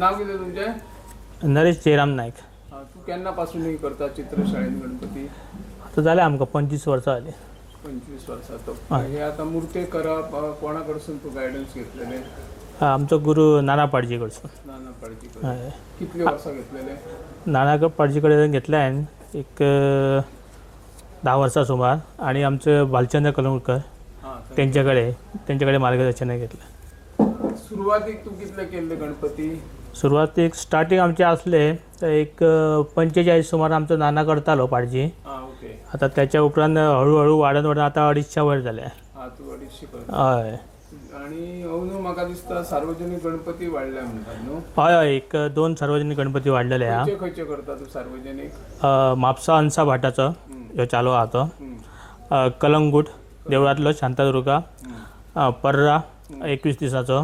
नाव कितें तुमचें? नरेश जयराम नायक. तू केन्ना पासून करता चित्रशाळेन गणपती? आता जाले आमकां 25 वर्सां जाली. 25 वर्सां. तो हे आता मूर्ती करप कोणा कडसून तू गायडन्स घेतलेले? आमचो गुरु नाना पाडजी कडसून. नाना पाडजी कडसून. कितली वर्सां घेतलेले? नाना पाडजी कडेन घेतले हांवें एक 10 वर्सां सुमार. आणि आमचे भालचंद्र कलंगूटकर त्यांच्याकडे मार्गदर्शन घेतलं. सुरवातीक तू कितले केल्ले गणपती? सुरवातीक स्टार्टींग आमचे असले तर एक 45 सुमार आमचो नाना करतालो पाडजी. ओके. आता त्याच्या उपरांत हळूहळू वाडत वाडत आता 250 वयर जाले. तू 250 करता. हय. आणि अंदू म्हाका दिसता सार्वजनिक गणपती वाडल्या म्हणटात न्हू? हय हय, एक 2 सार्वजनिक गणपती वाडलेले हा. खंयचे करता तू सार्वजनिक? म्हापसा अंसा भाटाचो ह्यो चालू आहा तो. कलंगूट देवळांतलो शांतादुर्गा. पर्रा 21 दिसाचो.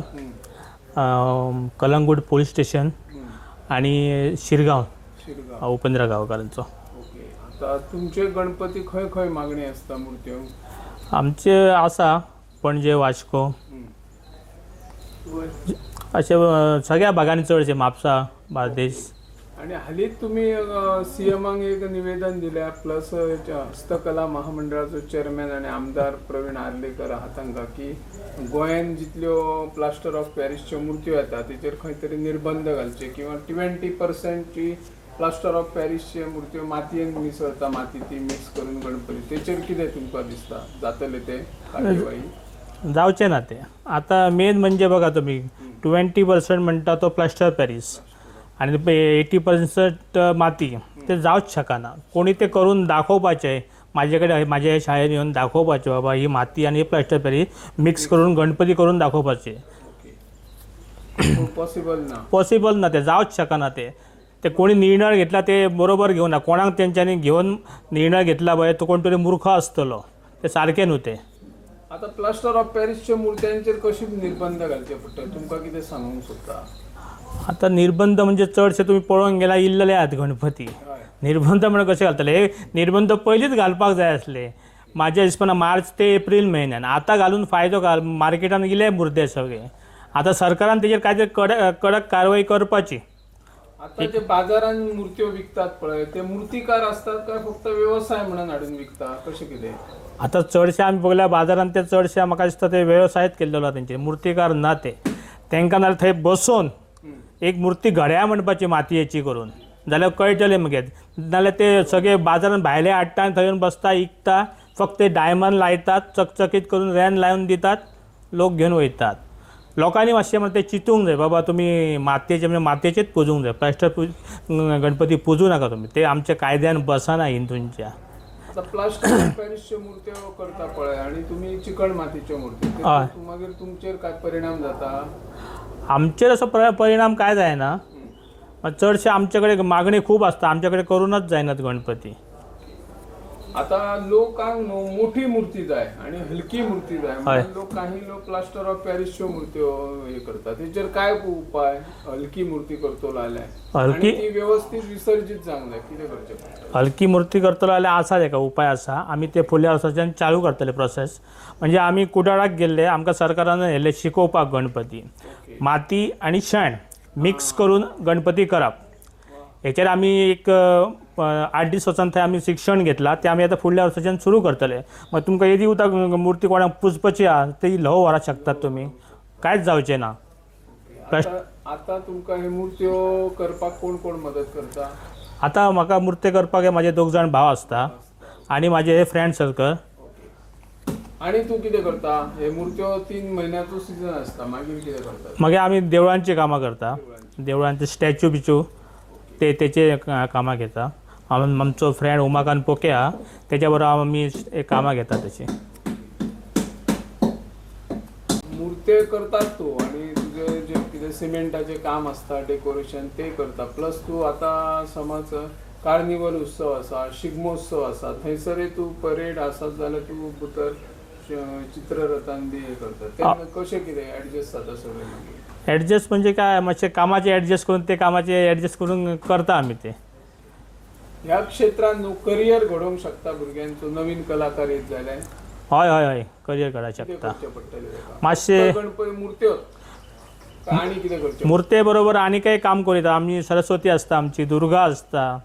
कलंगूट पोलीस स्टेशन आणि शिरगांव उपेंद्र गांवकारांचो. ओके. आता तुमचे गणपती खंय खंय मागणी आसता मुर्त्यो? आमचे आसा पणजे, वास्को अशे सगळ्या भागांनी चडशे म्हापसा बार्देस. आणि हालींच तुम्ही सीएमाक एक निवेदन दिल्या प्लस हस्तकला महामंडळाचो चेअरमॅन आणि आमदार प्रवीण आर्लेकर आहात तांकां की गोंयान जितल्यो प्लास्टर ऑफ पॅरिसच्यो मुर्त्यो येता तेचेर खंय तरी निर्बंध घालचे किंवा 20% ची प्लास्टर ऑफ पॅरिसचे मुर्त्यो मातयेन मिसळता, माती ती मिक्स करून गणपती, तेचेर कितें तुमकां दिसता जातले ते कार्यवाही? जावचे ना ते. आता मेन म्हणजे बघा तुम्ही 20% म्हणटा तो प्लास्टर पॅरिस आणि 80% माती, ते जावच शकना. कोणी ते करून दाखोवपाचें, माझ्या शाळेन येवन दाखोवपाचें बाबा ही माती आणि प्लास्टर पॅरिस मिक्स करून गणपती करून दाखोवपाचे. पॉसिबल ना, ते जावच शकना. ते कोणी निर्णय घेतला ते बरोबर घेवं ना. कोणाक तेंच्यांनी घेवन निर्णय घेतला पळय तो कोण तरी मूर्ख आसतलो. ते सारकें न्हू ते. आता प्लास्टर ऑफ पॅरिसच्या मुर्त्यांचेर कशे निर्बंध घालचे पडटा तुमकां कितें सांगूंक सोदता? आता निर्बंध म्हणजे चडशे तुम्ही पळोवंक गेल्यार इल्लेले आहात गणपती. निर्बंध म्हणजे कशे घालतले? हे निर्बंध पयलींच घालपाक जाय आसले म्हाज्या हिसपान मार्च ते एप्रील म्हयन्यान. आतां घालून फायदो घाल, मार्केटान गेले मुर्दे सगळे. आता सरकारान तेजेर काय तरी कडक कारवाई करपाची. आता जे बाजारान मुर्त्यो विकतात पळय ते मूर्तिकार असतात काय फक्त व्यवसाय म्हणून हाडून विकता, कशें कितें? आता चडशे आमी पळयल्या बाजारान ते चडशे म्हाका दिसता ते वेवसायच केल्लो तेंचे, मूर्तिकार ना ते. तांकां नाल्यार थंय बसून एक मूर्ती घड्याळ म्हणपाची मातयेची करून जाल्यार कळटलें मगे. नाल्यार ते सगळे बाजारान भायले हाडटा आनी थंय येवन बसता विकता. फक्त ते डायमंड लायतात, चकचकीत करून रॅन लावन दितात, लोक घेवन वयतात. लोकांनी मातशें म्हणून ते चिंतूंक जाय बाबा तुमी मातयेचे म्हणजे मातयेचेच पुजूंक जाय. प्लास्टर गणपती पुजू नाका तुमी, ते आमच्या कायद्यान बसना हिंदूंच्या. प्लास्टर ऑफ पॅरिसच्यो मुर्त्यो करता पळय आणि तुमी चिकण मातीच्यो मुर्त्यो, मागीर तुमचेर काय परिणाम जाता? आमचेर असो परिणाम काय जायना. चडशे आमचे कडेन मागणी खूब आसता, आमचे कडेन करूनच जायनात गणपती. आता लोकांक न्हू मोठी मूर्ती जाय आणि हलकी मूर्ती जाय म्हणून काही लोक प्लास्टर ऑफ पॅरिसच्यो मुर्त्यो हे करतात. तेचेर काय उपाय? हलकी मूर्ती करतलो जाल्यार ती व्यवस्थित विसर्जित जावंक जाय, कितें करचें पडटा? हलकी मूर्ती करतलो जाल्यार आसा तेका उपाय आसा. आमी ते फुडल्या वर्साच्यान चालू करतले प्रोसेस. म्हणजे आमी कुडाळाक गेल्ले, आमकां सरकारान हेल्ले शिकोवपाक गणपती माती आणि शेण मिक्स करून गणपती करप. हेचेर आमी एक 8 दीस वचून थंय आमी शिक्षण घेतलां. ते आमी आतां फुडल्या वर्साच्यान सुरू करतले. मग तुमकां येदी उदक मुर्ती कोणाक पुजपाची आहा ती ल्हव व्हरां शकतात तुमी, कांयच जावचें ना. आता तुमकां हे मुर्त्यो करपाक कोण कोण मदत करता? आता म्हाका मुर्ती करपाक म्हाजे 2 जाण भाव आसता आणि म्हाजे फ्रेंड सर्कल. आणि तू कितें करता? हे मुर्त्यो 3 म्हयन्याचो सिजन आसता, मागीर कितें करता? मागीर आमी देवळांची कामां करता. देवळांचे स्टॅच्यू बिच्यू तेचे कामां घेता. आमचो फ्रेंड उमाकांत पोके आहा, तेच्या बरोबर आमी कामां घेता तशी. मुर्त्यो करतात तू आणि तुझे जे कितें सिमेंटाचें काम आसता, डेकोरेशन ते करता. प्लस तू आता समज कार्निवल उत्सव आसा, शिगमोत्सव आसा, थंयसर तू परेड आसत जाल्यार तू भितर चित्ररथान बी हे करता. तेन्ना कशें कितें एडजस्ट जाता सगळें? मागीर एडजस्ट म्हणजे काय, मातशें कामाचे एडजस्ट करून ते कामाचे एडजस्ट करून करता आमी ते. ह्या क्षेत्रांत न्हू करियर घडोवंक शकता भुरग्यांचो, नवीन कलाकार येत जाल्यार? हय हय हय, करियर घडोवंक शकता. मातशें गणपती मुर्त्यो काय आनी कितें करचें? मुर्ते बरोबर आनी काही काम करीता आमी. सरस्वती आसता आमची, दुर्गा आसता,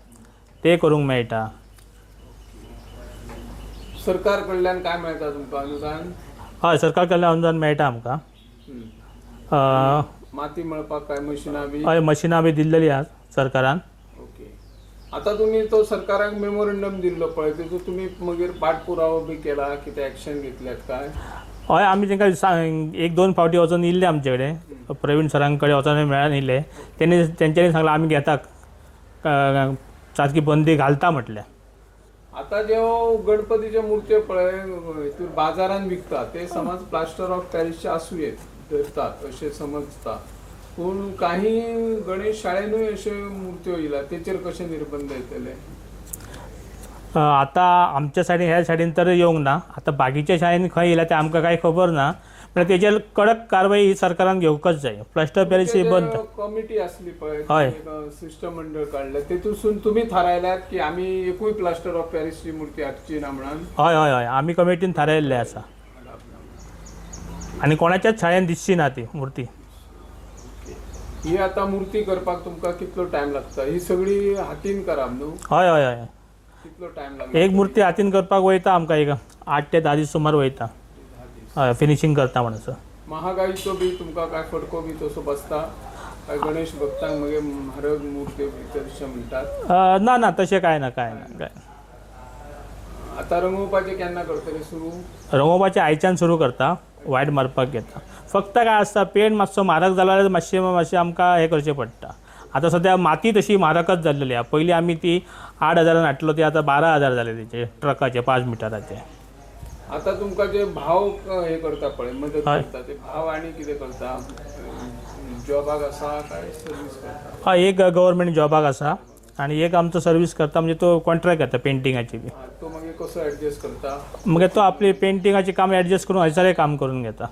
ते करूंक मेळटा. सरकार कडल्यान काय मेळटा तुमकां अनुदान? हय, सरकार कडल्यान अनुदान मेळटा आमकां. माती मळपाक काय मशिनां बी? हय, मशिनां बी दिल्लेली आहात सरकारान. ओके. आता तुम्ही तो सरकाराक मेमोरंडम दिल्लो पळय, तेजो तुम्ही मागीर पाठपुरावो बी केला, कितें एक्शन घेतल्यात काय? हय, आमी तांकां एक दोन फावटी वचून येयल्ले आमचे कडेन. प्रवीण सरां कडेन वचून मेळून येयले. तेंच्यांनी सांगलां आमी घेता, सारकी बंदी घालता म्हटलें. आता जे गणपतीचे मूर्त्यो पळय हितून बाजारान विकता, ते समज प्लास्टर ऑफ पॅरिसचे आसूं येत धरतात अशें समजता. पूण काही गणेश शाळेनूय अश्यो मूर्त्यो येयला, तेचेर कशे निर्बंध येतले? आतां आमच्या सायडीन, ह्या सायडीन तर येवंक ना. आतां बाकीच्या शाळेन खंय येयला तें आमकां कांय खबर ना. पण तेचेर कडक कारवाई ही सरकारान घेवकच जाय. प्लास्टर पॅरिस ही बंद. कमिटी आसली पळय, हय. शिष्टमंडळ काडलें, तेतून तुम्ही थारायल्यात की आमी एकूय प्लास्टर ऑफ पॅरिसची मूर्ती हाडची ना म्हणून? हय हय हय, आमी कमिटीन थारायल्लें आसा. आनी कोणाच्याच शाळेन दिसची ना ती मूर्ती. ही आता मूर्ती करपाक तुमकां कितलो टायम लागता? ही सगळी हातीन करप न्हू? हय हय हय. कितलो टायम लागता? एक मूर्ती हातीन करपाक वयता आमकां एक 8 ते 10 दीस सुमार वयता. हय, फिनिशिंग करता म्हणसर. महागाईचो बी तुमकां काय फटको बी तसो बसता? काय गणेश भक्तांक मागीर म्हारग मूर्ती बी तशें म्हणटात? ना ना, तशें काय ना काय. आता रंगोवपाचें केन्ना करतले सुरू? रंगोवपाचें आयच्यान सुरू करता, वायट मारपाक घेता. फक्त काय आसता, पेंट मातसो म्हारग जाला जाल्यार मातशें आमकां हें करचें पडटा. आतां सद्या माती तशी म्हारगच जाल्लेली आहा. पयलीं आमी ती 8,000 हाडटलो, ती आतां 12,000 जाले तेचे ट्रकाचे 5 मिटराचे. आता तुमकां जे भाव हे करता पळय, मदत करता, ते भाव आनी कितें करता? जॉबाक आसा काय सर्वीस करता? हय, एक गव्हर्मेंट जॉबाक आसा आनी एक आमचो सर्वीस करता, म्हणजे तो कॉन्ट्रॅक्ट घेता पेंटिंगाची बी. तो मागीर कसो एडजस्ट करता? मागीर तो आपली पेंटिंगाची काम एडजस्ट करून हयसरय काम करून घेता.